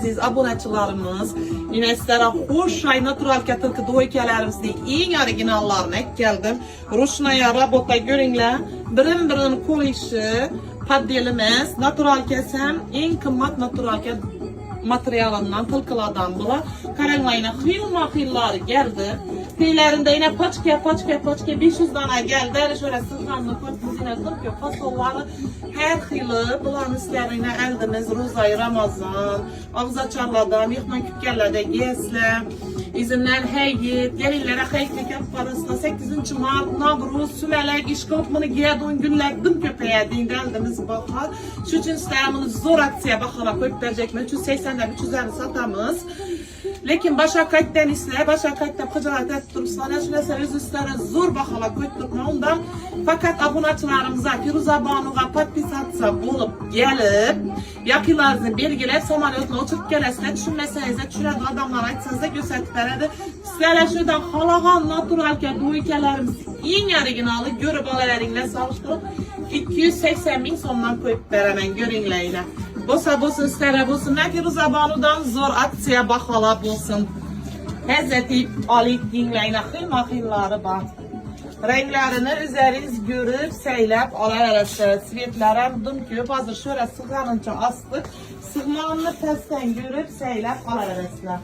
aziz aboneçilerimiz. Yine sizlere hoş ay natural katırkı doykelerimizni en orijinallarına geldim. Ruşnaya rabota görünler. Birin kol işi. Paddelimiz natural kesem en kımmat natural kes materyalından tılkıladan bula. Karanglayına xillar geldi. Teylerinde yine paçka 500 tane geldi. Şöyle sızganlı koyduğuna tılkıyor. Fasolları her xili bulan üstlerine eldimiz Rozay Ramazan. Ağza çarladan, yıkman küpkerlerde gezle. İzimden heyyit, gelirlere heyyitlik parasına 8. Mart, Navruz, Sümelek, işkopmını giyadığın günlerdim köpeğe deyin geldimiz bakar. Şu için isterimini zor aksiye bakara koyup verecek mi? 380'den 350 satamız. Lekin başa kayıttan ise, başa kayıttan kıcalat ettirmişler. Şunası özüstlere zor bakala koyutturma ondan. Fakat aboneçilerimize Firuza Banu'ga patpisatsa olup gelip, yakılarını belgilep, samaniyotla oturup gelesine düşünmesenize, düşünen adamlar açsanıza gösterip veredi. Sizlere şuradan halagan naturalke duykelerimiz en originalı görüp alalarıyla savuşturup 280 bin sondan koyup veremen görünleyle. Bosa bolsun, sizlere bolsun, ne Firuza Banu'dan zor aksiye bakala bolsun. Hazreti Ali dinleyine xilları var. Renklerini üzeriniz görüp seylep alararası. Svetlerim dümküp hazır şöyle sığanınca astık. Sığmanını pesten görüp seylep alararasılar.